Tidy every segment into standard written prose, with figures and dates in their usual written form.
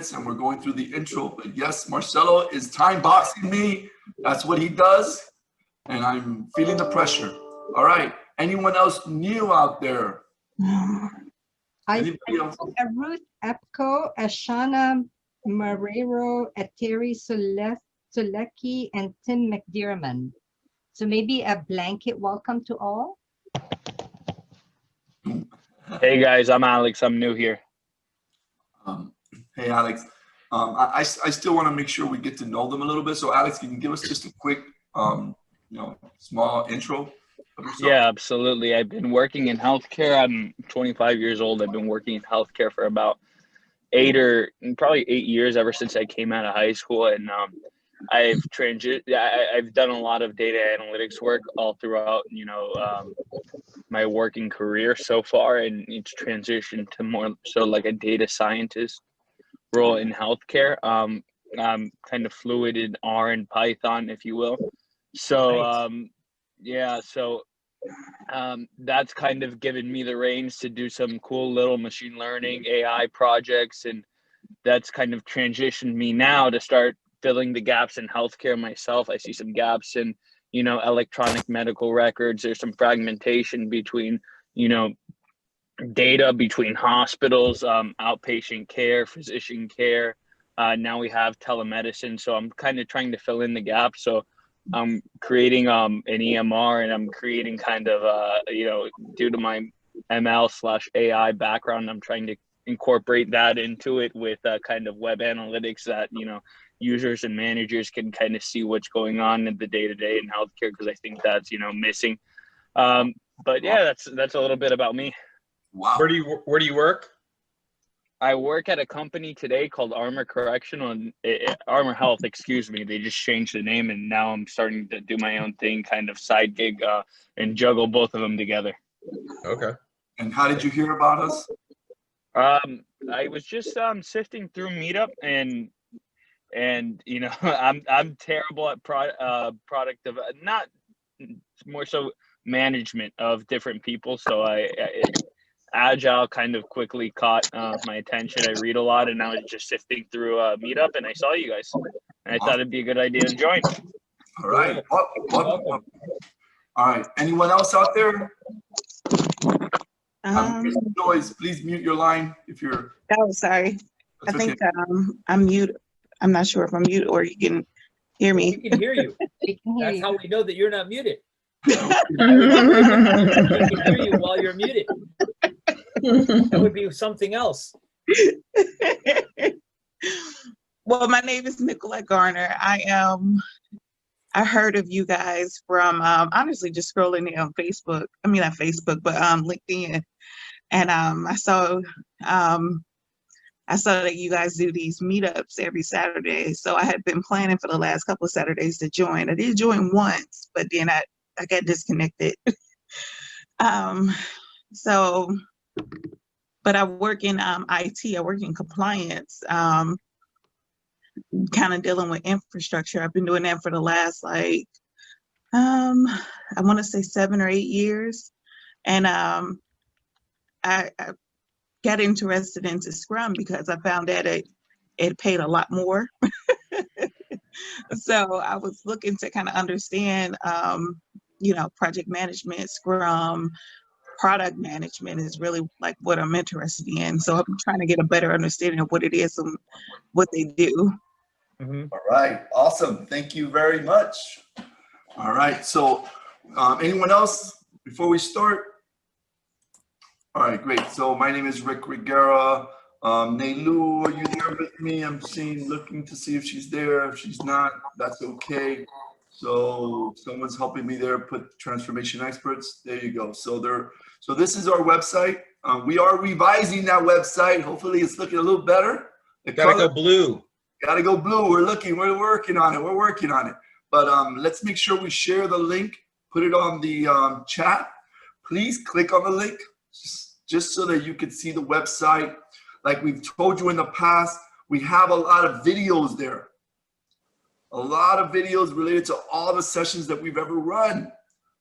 minutes and we're going through the intro. But yes, Marcelo is time boxing me. That's what he does. And I'm feeling the pressure. All right. Anyone else new out there? Anybody else? Ruth Epco, Ashana Marrero, Eteri Sulecki, and Tim McDearman. So maybe a blanket welcome to all. Hey guys, I'm Alex. I'm new here. Hey Alex. I still want to make sure we get to know them a little bit. So Alex, can you give us just a quick, small intro of yourself? Yeah, absolutely. I've been working in healthcare. I'm 25 years old. I've been working in healthcare for about probably 8 years, ever since I came out of high school. And I've done a lot of data analytics work all throughout, my working career so far, and it's transitioned to more so like a data scientist role in healthcare. I'm kind of fluid in R and Python, if you will. So that's kind of given me the reins to do some cool little machine learning AI projects, and that's kind of transitioned me now to start filling the gaps in healthcare myself. I see some gaps in electronic medical records. There's some fragmentation between data between hospitals, outpatient care, physician care. Now we have telemedicine, so I'm kind of trying to fill in the gaps. So I'm creating an EMR, and I'm creating kind of due to my ML/AI background, I'm trying to incorporate that into it with kind of web analytics that users and managers can kind of see what's going on in the day-to-day in healthcare, because I think that's missing. But yeah, that's a little bit about me. Wow. Where do you work? I work at a company today called Armor Health, excuse me. They just changed the name, and now I'm starting to do my own thing, kind of side gig, and juggle both of them together. Okay. And how did you hear about us? I was just sifting through Meetup, and I'm terrible at product of not more so management of different people. So Agile kind of quickly caught my attention. I read a lot, and I was just sifting through Meetup, and I saw you guys, and I thought it'd be a good idea to join. All right. Welcome. All right. Anyone else out there? Noise. Please mute your line if you're. Oh, sorry. I think I'm mute. I'm not sure if I'm mute or you can hear me. We can hear you. That's how we know that you're not muted. We can hear you while you're muted. That would be something else. Well, my name is Nicolette Garner. I heard of you guys from honestly just scrolling on Facebook. I mean, not Facebook, but LinkedIn. And I saw that you guys do these meetups every Saturday. So I had been planning for the last couple of Saturdays to join. I did join once, but then I got disconnected. But I work in IT. I work in compliance, kind of dealing with infrastructure. I've been doing that for the last I want to say 7 or 8 years. And I got interested into Scrum because I found that it paid a lot more. So I was looking to kind of understand, project management, Scrum, product management is really like what I'm interested in. So I'm trying to get a better understanding of what it is and what they do. Mm-hmm. All right. Awesome. Thank you very much. All right. So anyone else before we start? All right, great. So my name is Rick Rigera. Neilu, are you there with me? I'm looking to see if she's there. If she's not, that's okay. So someone's helping me there, put transformation experts. There you go. So this is our website. We are revising that website. Hopefully it's looking a little better. Gotta go blue. Gotta go blue. We're working on it. But let's make sure we share the link, put it on the chat. Please click on the link just so that you can see the website. Like we've told you in the past, we have a lot of videos there. A lot of videos related to all the sessions that we've ever run.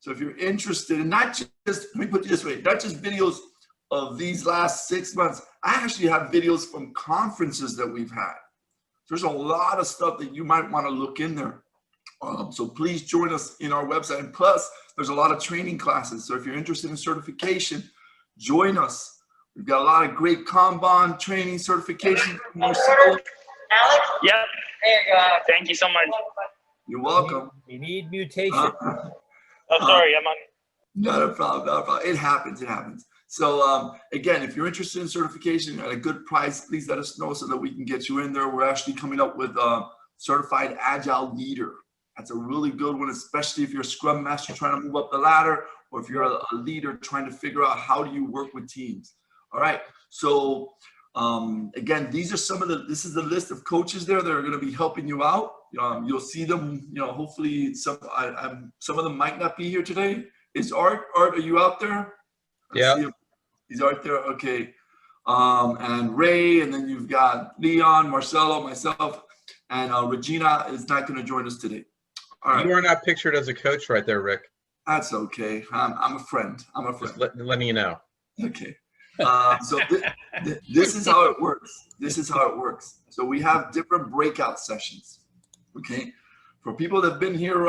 So if you're interested, and not just, let me put it this way, not just videos of these last 6 months, I actually have videos from conferences that we've had. There's a lot of stuff that you might want to look in there. So please join us in our website. And plus, there's a lot of training classes. So if you're interested in certification, join us. We've got a lot of great Kanban training certification. Marcelo. Yep. There you go. Thank you so much. You're welcome. We need mutation. Oh, sorry, I'm on. Not a problem, not a problem. It happens, it happens. So again, if you're interested in certification at a good price, please let us know so that we can get you in there. We're actually coming up with a certified Agile leader. That's a really good one, especially if you're a Scrum Master trying to move up the ladder, or if you're a leader trying to figure out how do you work with teams. All right, so again, these are some of the, this is the list of coaches there that are going to be helping you out. You'll see them, you know, hopefully some of them might not be here today. Is Art, are you out there? Yeah. He's out there, okay. And Ray, and then you've got Leon, Marcelo, myself, and Regina is not going to join us today. All right. You are not pictured as a coach right there, Rick. That's okay. I'm a friend. I'm a friend. Just letting you know. Okay. So this is how it works. This is how it works. So we have different breakout sessions. Okay. For people that have been here,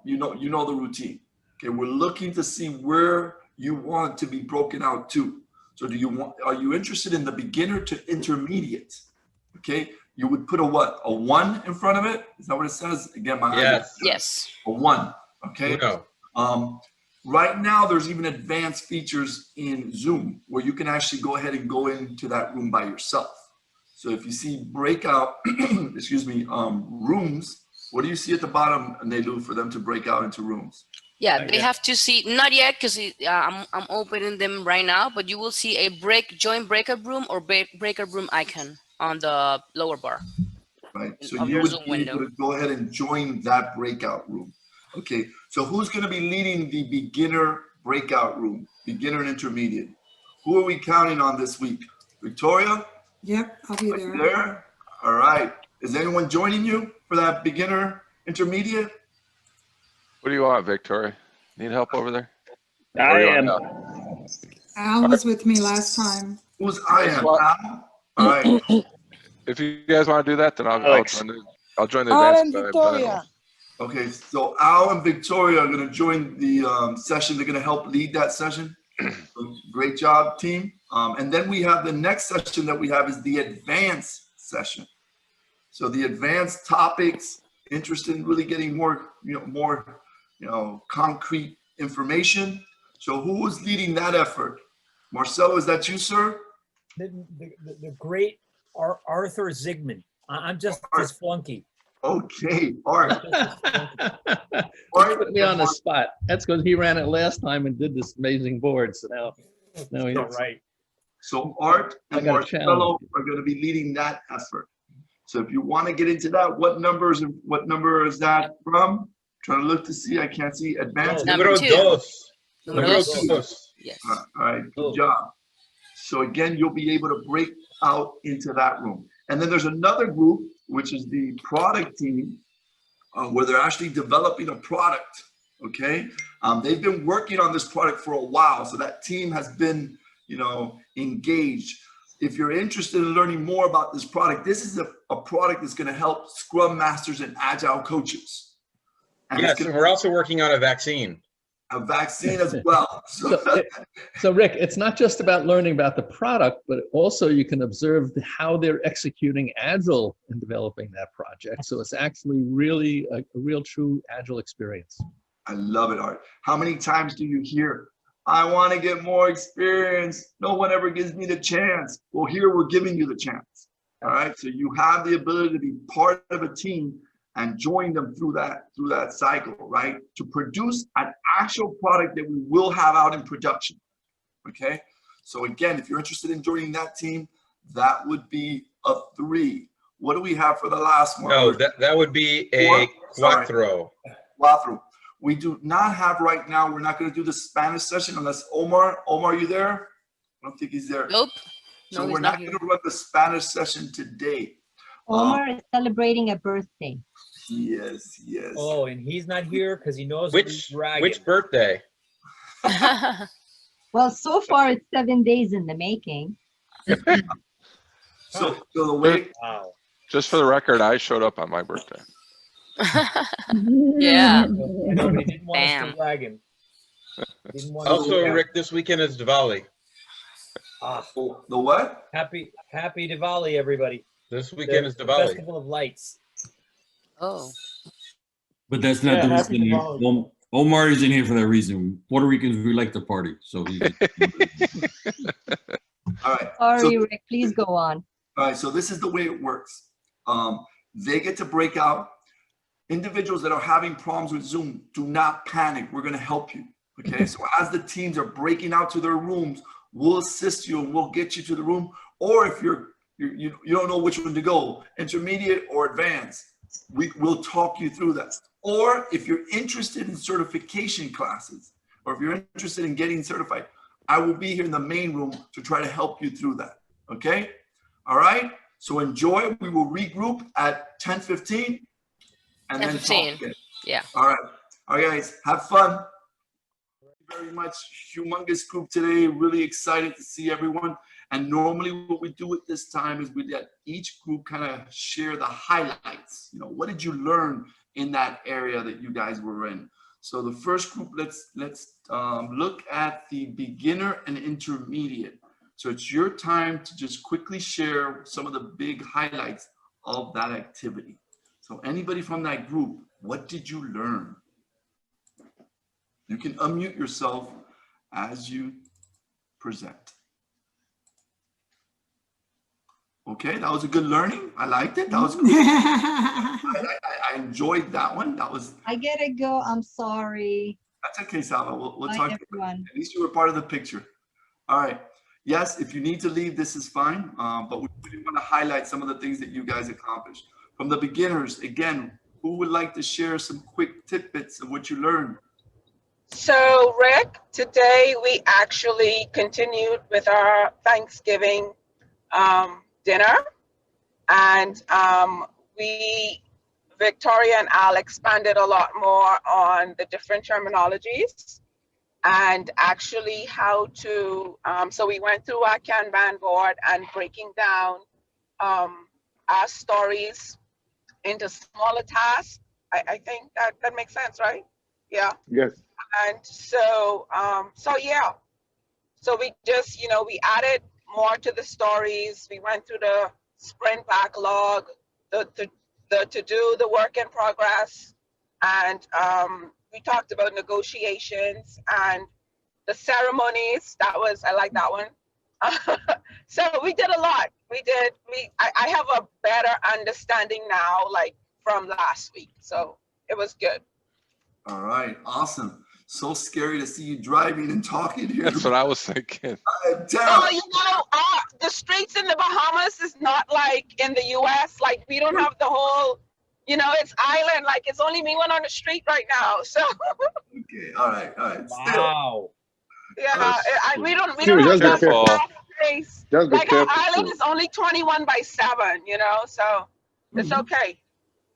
you know the routine. Okay. We're looking to see where you want to be broken out to. So are you interested in the beginner to intermediate? Okay. You would put a what? A 1 in front of it? Is that what it says? Again, my Yes. Yes. A 1. Okay. No. Right now, there's even advanced features in Zoom where you can actually go ahead and go into that room by yourself. So if you see breakout, excuse me, rooms, what do you see at the bottom, Nelu, for them to break out into rooms? Yeah, they have to see, not yet, because I'm opening them right now, but you will see a join breakout room or breakout room icon on the lower bar. Right, so of you your would Zoom be window. able to go ahead and join that breakout room. Okay, so who's going to be leading the beginner breakout room, beginner and intermediate? Who are we counting on this week? Victoria? Yep, I'll be Are you there. there? All right. Is anyone joining you for that beginner intermediate? What do you want, Victoria? Need help over there? I am. Al was with me last time. Who's I am? Well- Al? All right. If you guys want to do that, then I'll Alex. join the Al advanced and Victoria. Okay, so Al and Victoria are going to join the session. They're going to help lead that session. Great job, team. And then we have the next session that we have is the advanced session. So the advanced topics, interested in really getting more, concrete information. So who is leading that effort? Marcelo, is that you, sir? The great Arthur Zygmunt. I'm just his flunky. Okay, Art. Put me on the spot. That's because he ran it last time and did this amazing board. So now he's All right. So Art and I got a Marcelo challenge. are going to be leading that effort. So if you want to get into that, what number is that from? Trying to look to see. I can't see. Advanced. Number Número 2. dos. Number Número two. dos. Yes. All right, good Oh. job. So again, you'll be able to break out into that room. And then there's another group, which is the product team, where they're actually developing a product, okay? They've been working on this product for a while, so that team has been, engaged. If you're interested in learning more about this product, this is a product that's gonna help Scrum Masters and Agile coaches. And Yes, it's and gonna we're also working on a vaccine. a vaccine as well. So Rick, it's not just about learning about the product, but also you can observe how they're executing Agile in developing that project. So it's actually really a real true Agile experience. I love it, Art. How many times do you hear, I want to get more experience. No one ever gives me the chance. Well, here we're giving you the chance. All right. So you have the ability to be part of a team and join them through that cycle, right? To produce an actual product that we will have out in production. Okay. So again, if you're interested in joining that team, that would be a 3. What do we have for the last one? No, that would be a cuatro. Cuatro. We do not have right now, we're not going to do the Spanish session unless Omar, are you there? I don't think he's there. Nope. So No, we're he's not not going here. to run the Spanish session today. Omar is celebrating a birthday. Yes. Oh, and he's not here because he knows we'll be Which dragging. birthday? Well, so far it's 7 days in the making. So the way, Wow. Just for the record, I showed up on my birthday. Yeah. I know, but he didn't want us Bam. to rag him. Didn't want us Also, to Rick, this weekend is Diwali. Ah, the what? happy Diwali, everybody. This weekend is The Diwali. Festival of Lights. Oh. But that's not Yeah, the happy reason. Diwali. Omar isn't here for that reason. Puerto Ricans, we like to party. So he. All right. Sorry, So, Rick, please go on. all right. So this is the way it works. They get to break out. Individuals that are having problems with Zoom, do not panic. We're going to help you. Okay. So as the teams are breaking out to their rooms, we'll assist you and we'll get you to the room. Or if you don't know which one to go, intermediate or advanced, we'll talk you through that. Or if you're interested in certification classes, or if you're interested in getting certified, I will be here in the main room to try to help you through that. Okay. All right. So enjoy. We will regroup at 10:15 and then talk 10:15. again. Yeah. All right. All right, guys. Have fun. Thank you very much. Humongous group today. Really excited to see everyone. And normally what we do at this time is we let each group kind of share the highlights. You know, what did you learn in that area that you guys were in? So the first group, let's look at the beginner and intermediate. So it's your time to just quickly share some of the big highlights of that activity. So anybody from that group, what did you learn? You can unmute yourself as you present. Okay, that was a good learning. I liked it. That was cool. I enjoyed that one. That was. I gotta go. I'm sorry. That's okay, Salva. We'll Bye, talk. everyone. At least you were part of the picture. All right. Yes, if you need to leave, this is fine. But we really want to highlight some of the things that you guys accomplished. From the beginners, again, who would like to share some quick tidbits of what you learned? So, Rick, today we actually continued with our Thanksgiving dinner, and Victoria and Al expanded a lot more on the different terminologies and actually how to, so we went through our Kanban board and breaking down our stories into smaller tasks. I think that makes sense, right? Yeah. Yes. And so, yeah. So we just, we added more to the stories. We went through the sprint backlog, the to-do, the work in progress. And we talked about negotiations and the ceremonies. I like that one. So we did a lot. I have a better understanding now, like from last week. So it was good. All right, awesome. So scary to see you driving and talking here. That's what I was thinking. Oh, the streets in the Bahamas is not like in the US. Like we don't have the whole, it's island. Like it's only me one on the street right now. So. Okay, all right. Wow. Yeah, we don't Dude, have just be that careful. space. Just be Like our careful, island too. is only 21/7, so it's okay.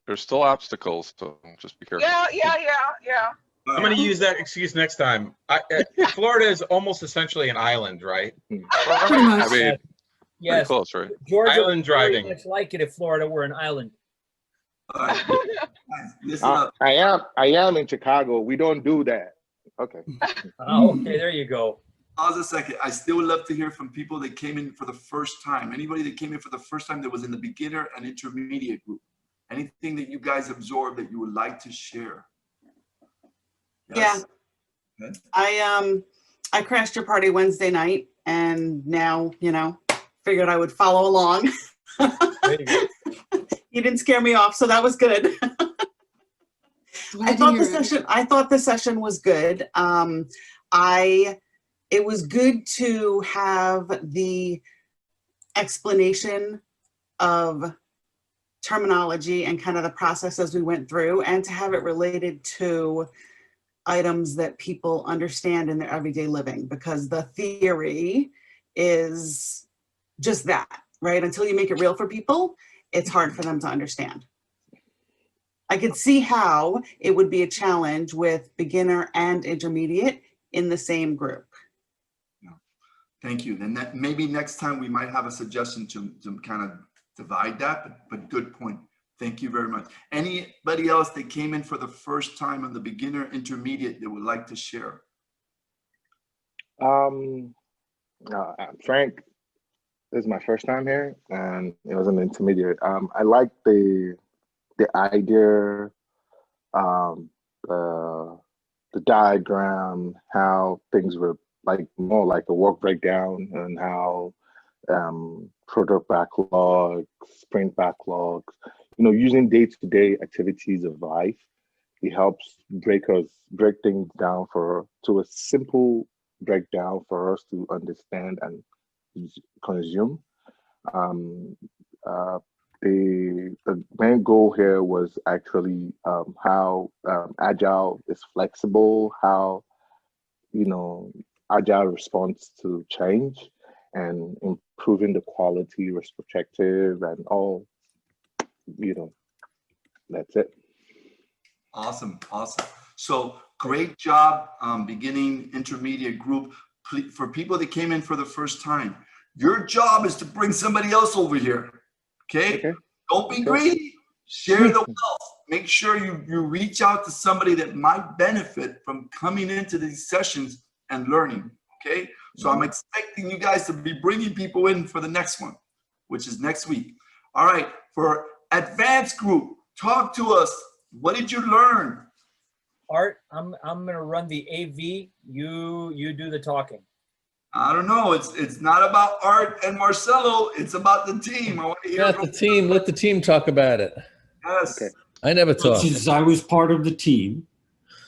There's still obstacles, so just be careful. Yeah. I'm going to use that excuse next time. Florida is almost essentially an island, right? Pretty I much. mean, pretty Yes. close, right? Georgia Island would very driving. much like it if Florida were an island. All right. Guys, listen up. I am in Chicago. We don't do that. Okay. Oh, okay, there you go. Pause a second. I still would love to hear from people that came in for the first time. Anybody that came in for the first time that was in the beginner and intermediate group. Anything that you guys absorbed that you would like to share? Yes? Yeah. Okay. I crashed your party Wednesday night and now, figured I would follow along. There you go. You didn't scare me off, so that was good. I thought the session was good. It was good to have the explanation of terminology and kind of the process as we went through, and to have it related to items that people understand in their everyday living, because the theory is just that, right? Until you make it real for people, it's hard for them to understand. I could see how it would be a challenge with beginner and intermediate in the same group. Thank you. Then that maybe next time we might have a suggestion to kind of divide that, but good point. Thank you very much. Anybody else that came in for the first time on the beginner intermediate that would like to share? Frank, this is my first time here, and it was an intermediate. I like the idea, the diagram, how things were like more like a work breakdown, and how product backlog, sprint backlogs, using day-to-day activities of life. It helps break things down to a simple breakdown for us to understand and consume. The main goal here was actually how Agile is flexible, how Agile responds to change, and improving the quality, retrospective, and all. That's it. Awesome. So great job, beginning intermediate group. For people that came in for the first time, your job is to bring somebody else over here. Okay? Don't be greedy. Share the wealth. Make sure you reach out to somebody that might benefit from coming into these sessions and learning. Okay? So I'm expecting you guys to be bringing people in for the next one, which is next week. All right. For advanced group, talk to us. What did you learn? Art, I'm gonna run the AV. You do the talking. I don't know. It's not about Art and Marcelo. It's about the team. I want to hear Let the team. Let the team talk about it. Yes. Okay. I never talk. Since I was part of the team.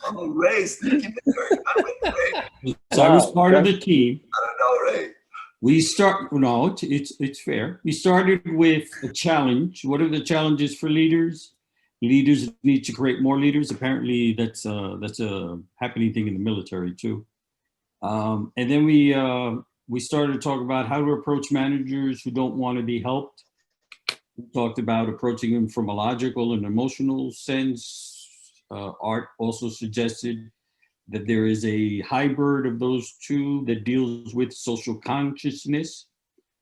Oh, Ray, sneaking in there. I was part of the team. I don't know, Ray. It's fair. We started with a challenge. What are the challenges for leaders? Leaders need to create more leaders. Apparently that's a happening thing in the military too. And then we started to talk about how to approach managers who don't want to be helped. We talked about approaching them from a logical and emotional sense. Art also suggested that there is a hybrid of those two that deals with social consciousness.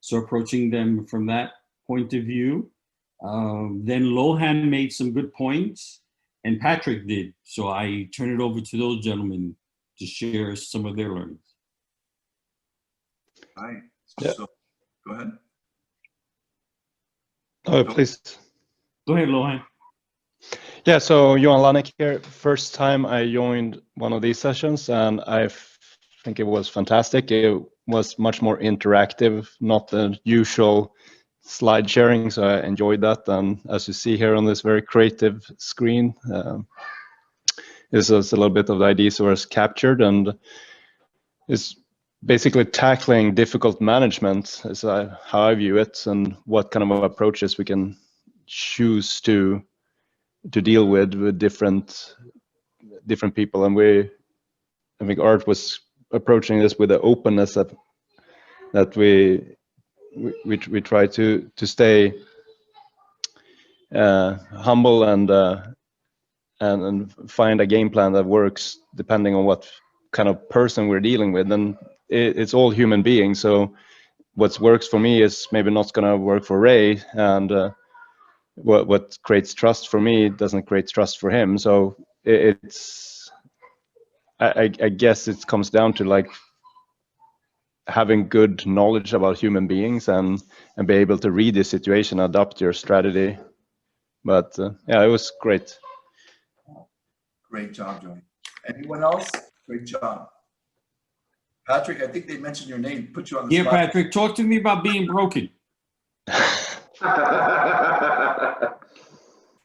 So approaching them from that point of view. Then Lohan made some good points and Patrick did. So I turn it over to those gentlemen to share some of their learnings. All right. Yeah. So, go ahead. Oh, please. Go ahead, Lohan. Yeah, so Johan Lanek here. First time I joined one of these sessions, and I think it was fantastic. It was much more interactive, not the usual slide sharing, so I enjoyed that. And as you see here on this very creative screen, this is a little bit of the ideas that was captured, and it's basically tackling difficult management is how I view it, and what kind of approaches we can choose to deal with different people. And I think Art was approaching this with the openness that we try to stay humble and find a game plan that works depending on what kind of person we're dealing with. And it's all human beings, so what works for me is maybe not going to work for Ray, and what creates trust for me doesn't create trust for him. So I guess it comes down to like having good knowledge about human beings and be able to read the situation, adapt your strategy. But yeah, it was great. Great job, Joey. Anyone else? Great job. Patrick, I think they mentioned your name, put you on the Yeah, spot. Patrick, talk to me about being broken.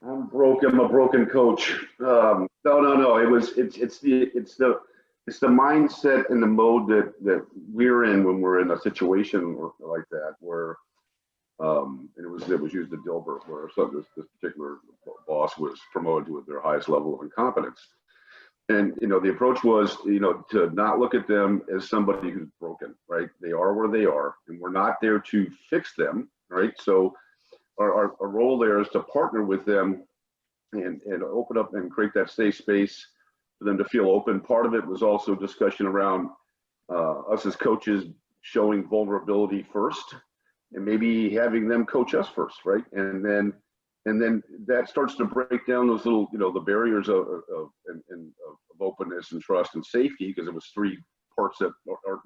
I'm broken. I'm a broken coach. No. It's the mindset and the mode that we're in when we're in a situation like that, where and it was used at Dilbert, where this particular boss was promoted to their highest level of incompetence. And the approach was to not look at them as somebody who's broken, right? They are where they are, and we're not there to fix them, right? So our role there is to partner with them and open up and create that safe space for them to feel open. Part of it was also discussion around us as coaches showing vulnerability first, and maybe having them coach us first, right? And then that starts to break down those little, the barriers of openness and trust and safety, because it was 3 parts that Art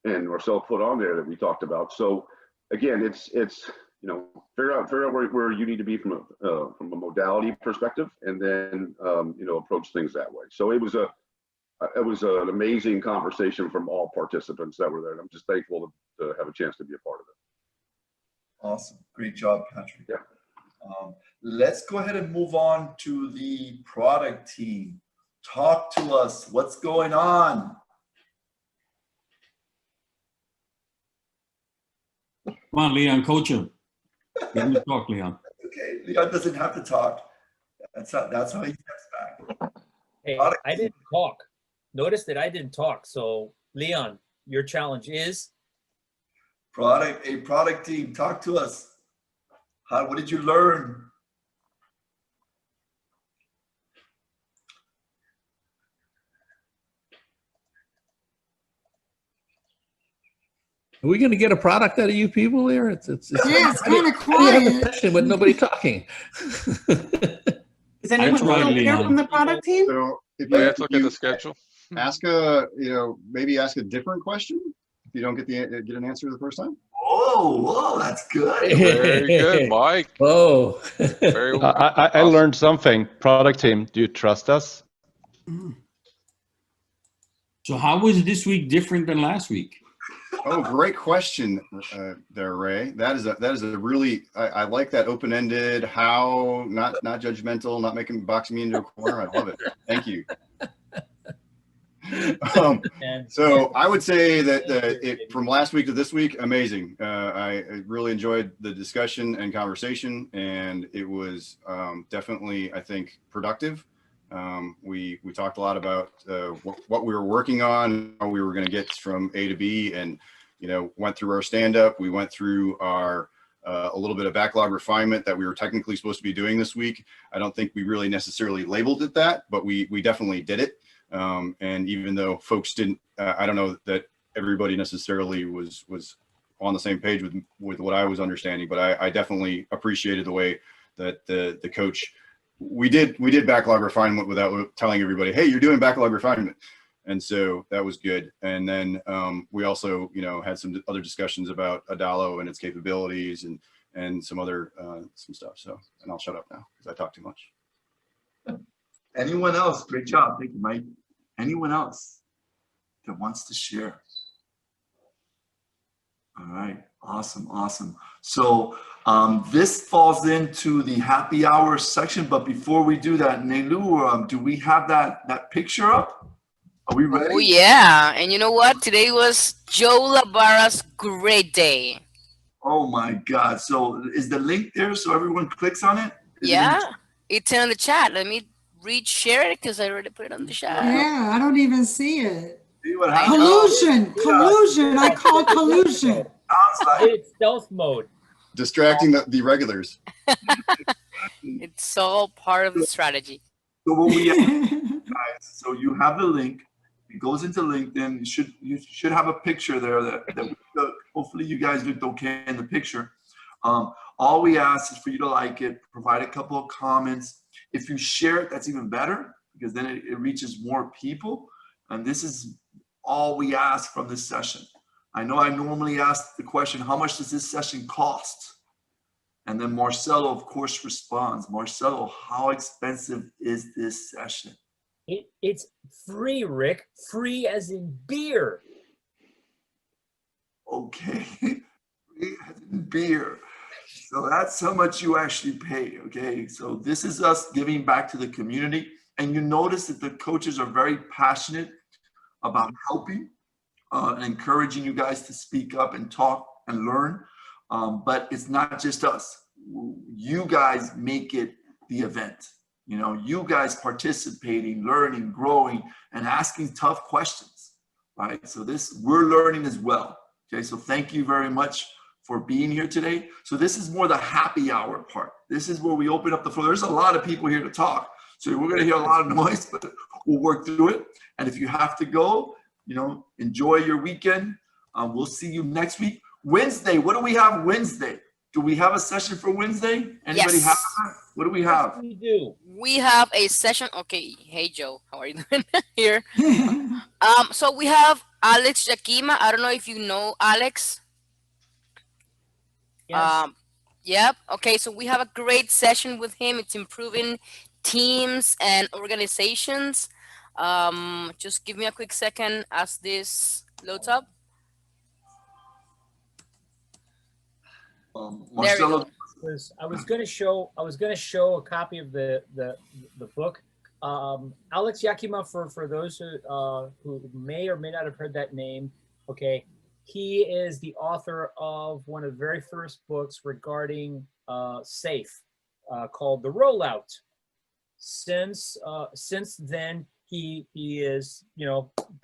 and Marcel put on there that we talked about. So again, it's figure out where you need to be from a modality perspective, and then approach things that way. So it was an amazing conversation from all participants that were there, and I'm just thankful to have a chance to be a part of it. Awesome. Great job, Patrick. Yeah. Let's go ahead and move on to the product team. Talk to us. What's going on? Come on, Leon, coach him. Let me talk, Leon. Okay, Leon doesn't have to talk. That's how he steps back. Hey, I didn't talk. Notice that I didn't talk. So, Leon, your challenge is? A product team. Talk to us. What did you learn? Are we going to get a product out of you people here? It's Yeah, it's kind of have a quiet. session with nobody talking. Is anyone still here from the product team? So if Let's look at the schedule. Ask maybe ask a different question if you don't get an answer the first time. Whoa, that's good. Very good, Mike. Oh. Very well. I learned something. Product team, do you trust us? So how was this week different than last week? Oh, great question there, Ray. That is a really, I like that open-ended, how, not judgmental, not boxing me into a corner. I love it. Thank you. So I would say that from last week to this week, amazing. I really enjoyed the discussion and conversation, and it was definitely, I think, productive. We talked a lot about what we were working on, how we were going to get from A to B, and went through our stand-up. We went through our a little bit of backlog refinement that we were technically supposed to be doing this week. I don't think we really necessarily labeled it that, but we definitely did it. And even though folks didn't, I don't know that everybody necessarily was on the same page with what I was understanding, but I definitely appreciated the way that the coach, we did backlog refinement without telling everybody, hey, you're doing backlog refinement. And so that was good. And then we also, had some other discussions about Adalo and its capabilities and some other some stuff. So, and I'll shut up now because I talk too much. Anyone else? Great job. Thank you, Mike. Anyone else that wants to share? All right. Awesome. So this falls into the happy hour section. But before we do that, Nelu, do we have that picture up? Are we ready? Oh, yeah. And you know what? Today was Joe Labara's great day. Oh, my God. So is the link there so everyone clicks on it? Yeah. It's in the chat. Let me share it because I already put it on the chat. Yeah, I don't even see it. See what Collusion. I call collusion. It's stealth mode. Distracting the regulars. It's all part of the strategy. So what we guys, so you have the link. It goes into LinkedIn. You should have a picture there that hopefully you guys looked okay in the picture. All we ask is for you to like it, provide a couple of comments. If you share it, that's even better because then it reaches more people. And this is all we ask from this session. I know I normally ask the question, how much does this session cost? And then Marcelo, of course, responds. Marcelo, how expensive is this session? It's free, Rick. Free as in beer. Okay, free as in beer. So that's how much you actually pay, okay? So this is us giving back to the community. And you notice that the coaches are very passionate about helping and encouraging you guys to speak up and talk and learn. But it's not just us. You guys make it the event. You guys participating, learning, growing, and asking tough questions, right? So we're learning as well, okay? So thank you very much for being here today. So this is more the happy hour part. This is where we open up the floor. There's a lot of people here to talk. So we're gonna hear a lot of noise, but we'll work through it. And if you have to go, enjoy your weekend. We'll see you next week. Wednesday, what do we have Wednesday? Do we have a session for Wednesday? Anybody Yes. have that? What do we have? We do. We have a session. Okay. Hey, Joe. How are you doing here? So we have Alex Yakima. I don't know if you know Alex. Yes. Yep. Okay. So we have a great session with him. It's improving teams and organizations. Just give me a quick second as this loads up. There we Marcelo, go. I was going to show a copy of the book. Alex Yakima, for those who may or may not have heard that name, okay, he is the author of one of the very first books regarding SAFe, called The Rollout. Since then, he is,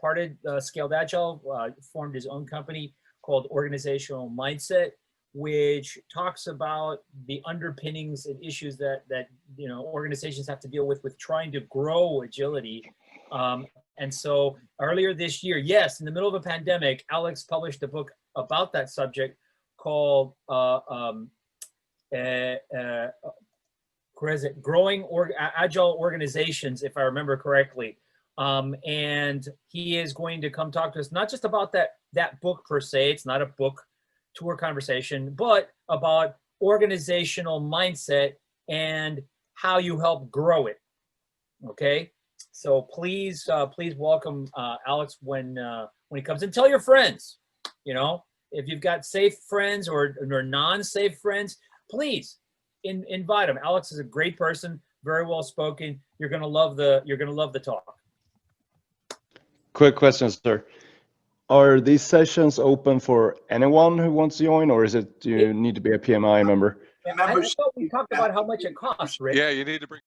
parted Scaled Agile, formed his own company called Organizational Mindset, which talks about the underpinnings and issues that organizations have to deal with trying to grow agility. And so earlier this year, yes, in the middle of a pandemic, Alex published a book about that subject called Growing Agile Organizations, if I remember correctly. And he is going to come talk to us, not just about that book per se, it's not a book tour conversation, but about organizational mindset and how you help grow it. Okay, so please welcome Alex when he comes, and tell your friends. If you've got SAFe friends or non-SAFe friends, please invite him. Alex is a great person, very well spoken. You're gonna love the talk. Quick question, sir. Are these sessions open for anyone who wants to join, or is it you need to be a PMI member? I thought we talked about how much it costs, Rick. Yeah, you need to bring.